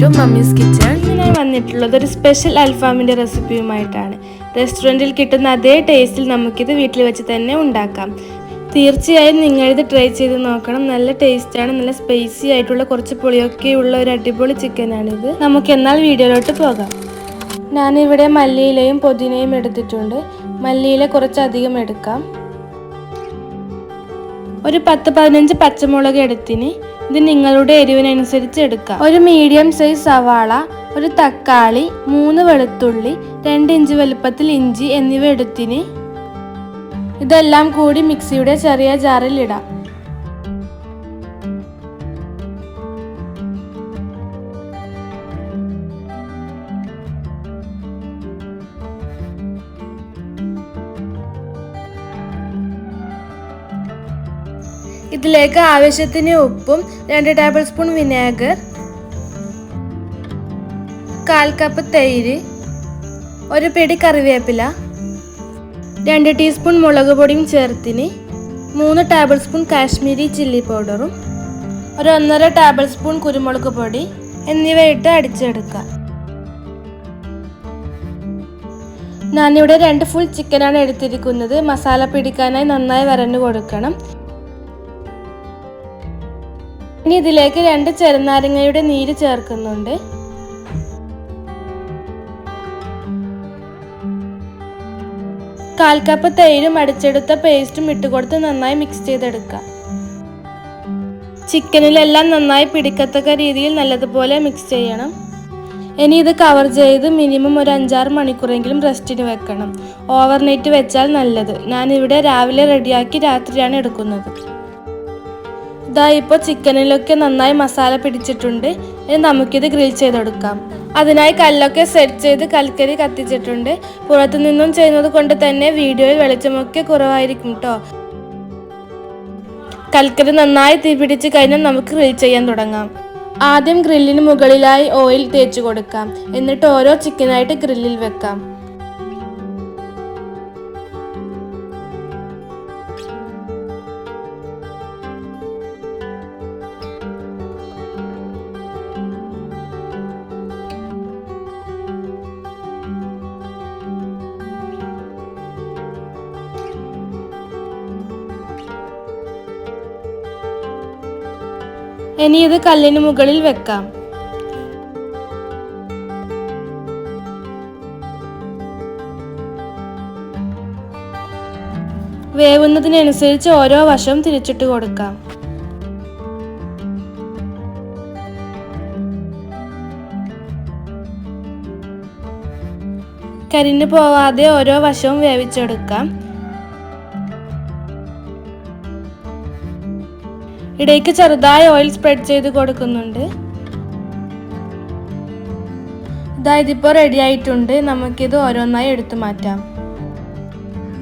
To mummies kitchen. ഞാൻ വന്നിട്ടുള്ളത് ഒരു സ്പെഷ്യൽ അൽഫാമിൻ്റെ റെസിപ്പിയുമായിട്ടാണ്. റെസ്റ്റോറൻറ്റിൽ കിട്ടുന്ന അതേ ടേസ്റ്റിൽ നമുക്കിത് വീട്ടിൽ വെച്ച് തന്നെ ഉണ്ടാക്കാം. തീർച്ചയായും നിങ്ങളിത് ട്രൈ ചെയ്ത് നോക്കണം. നല്ല ടേസ്റ്റാണ്. നല്ല സ്പൈസി ആയിട്ടുള്ള കുറച്ച് പുളിയൊക്കെയുള്ള ഒരു അടിപൊളി ചിക്കനാണിത്. നമുക്കെന്നാൽ വീഡിയോയിലോട്ട് പോകാം. ഞാനിവിടെ മല്ലിയിലയും പുതിനയും എടുത്തിട്ടുണ്ട്. മല്ലിയില കുറച്ചധികം എടുക്കാം. ഒരു 10-15 പച്ചമുളക് എടുത്തിന്. ഇത് നിങ്ങളുടെ എരിവിനനുസരിച്ച് എടുക്കാം. ഒരു മീഡിയം സൈസ് സവാള, ഒരു തക്കാളി, 3 വെളുത്തുള്ളി, 2 ഇഞ്ച് വലുപ്പത്തിൽ ഇഞ്ചി എന്നിവ എടുത്തിന്. ഇതെല്ലാം കൂടി മിക്സിയുടെ ചെറിയ ജാറിൽ ഇടാം. ഇതിലേക്ക് ആവശ്യത്തിന് ഉപ്പും 2 ടേബിൾ സ്പൂൺ വിനാഗർ, 1/4 കപ്പ് തൈര്, ഒരു പിടി കറിവേപ്പില, 2 ടീസ്പൂൺ മുളക് പൊടിയും ചേർത്തിന് 3 ടേബിൾ സ്പൂൺ കാശ്മീരി ചില്ലി പൗഡറും, ഒരു 1.5 ടേബിൾ സ്പൂൺ കുരുമുളക് പൊടി എന്നിവ ഇട്ട് അടിച്ചെടുക്കാം. ഞാനിവിടെ 2 ഫുൾ ചിക്കനാണ് എടുത്തിരിക്കുന്നത്. മസാല പിടിക്കാനായി നന്നായി വരഞ്ഞു കൊടുക്കണം. ഇനി ഇതിലേക്ക് 2 ചെറുനാരങ്ങയുടെ നീര് ചേർക്കുന്നുണ്ട്. കാൽ കപ്പ് തൈരും അടിച്ചെടുത്ത പേസ്റ്റും ഇട്ടുകൊടുത്ത് നന്നായി മിക്സ് ചെയ്തെടുക്കാം. ചിക്കനിലെല്ലാം നന്നായി പിടിക്കത്തക്ക രീതിയിൽ നല്ലതുപോലെ മിക്സ് ചെയ്യണം. ഇനി ഇത് കവർ ചെയ്ത് മിനിമം ഒരു 5-6 മണിക്കൂറെങ്കിലും റെസ്റ്റിന് വെക്കണം. ഓവർനൈറ്റ് വെച്ചാൽ നല്ലത്. ഞാനിവിടെ രാവിലെ റെഡിയാക്കി രാത്രിയാണ് എടുക്കുന്നത്. ഇതാ ഇപ്പോൾ ചിക്കനിലൊക്കെ നന്നായി മസാല പിടിച്ചിട്ടുണ്ട്. ഇനി നമുക്കിത് ഗ്രിൽ ചെയ്തെടുക്കാം. അതിനായി കല്ലൊക്കെ സെറ്റ് ചെയ്ത് കൽക്കരി കത്തിച്ചിട്ടുണ്ട്. പുറത്തു നിന്നും ചെയ്യുന്നത് കൊണ്ട് തന്നെ വീഡിയോയിൽ വെളിച്ചമൊക്കെ കുറവായിരിക്കും കേട്ടോ. കൽക്കരി നന്നായി തീ പിടിച്ച് കഴിഞ്ഞാൽ നമുക്ക് ഗ്രിൽ ചെയ്യാൻ തുടങ്ങാം. ആദ്യം ഗ്രില്ലിന് മുകളിലായി ഓയിൽ തേച്ച് കൊടുക്കാം. എന്നിട്ട് ഓരോ ചിക്കനായിട്ട് ഗ്രില്ലിൽ വെക്കാം. ഇനി ഇത് കല്ലിന് മുകളിൽ വെക്കാം. വേവുന്നതിനനുസരിച്ച് ഓരോ വശവും തിരിച്ചിട്ട് കൊടുക്കാം. കരിഞ്ഞു പോവാതെ ഓരോ വശവും വേവിച്ചെടുക്കാം. ഇടയ്ക്ക് ചെറുതായി ഓയിൽ സ്പ്രെഡ് ചെയ്ത് കൊടുക്കുന്നുണ്ട്. ഇതിപ്പോൾ റെഡി ആയിട്ടുണ്ട്. നമുക്കിത് ഓരോന്നായി എടുത്തു മാറ്റാം.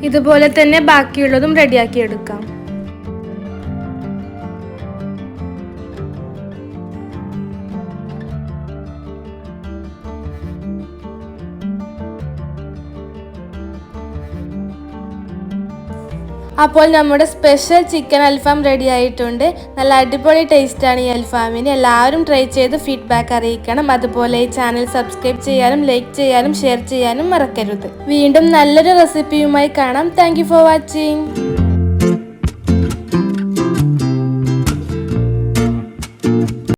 ഇതുപോലെ തന്നെ ബാക്കിയുള്ളതും റെഡിയാക്കി എടുക്കാം. അപ്പോൾ നമ്മുടെ സ്പെഷ്യൽ ചിക്കൻ അൽഫാം റെഡി ആയിട്ടുണ്ട്. നല്ല അടിപൊളി ടേസ്റ്റാണ് ഈ അൽഫാമിന്. എല്ലാവരും ട്രൈ ചെയ്ത് ഫീഡ്ബാക്ക് അറിയിക്കണം. അതുപോലെ ഈ ചാനൽ സബ്സ്ക്രൈബ് ചെയ്യാനും ലൈക്ക് ചെയ്യാനും ഷെയർ ചെയ്യാനും മറക്കരുത്. വീണ്ടും നല്ലൊരു റെസിപ്പിയുമായി കാണാം. Thank you for watching.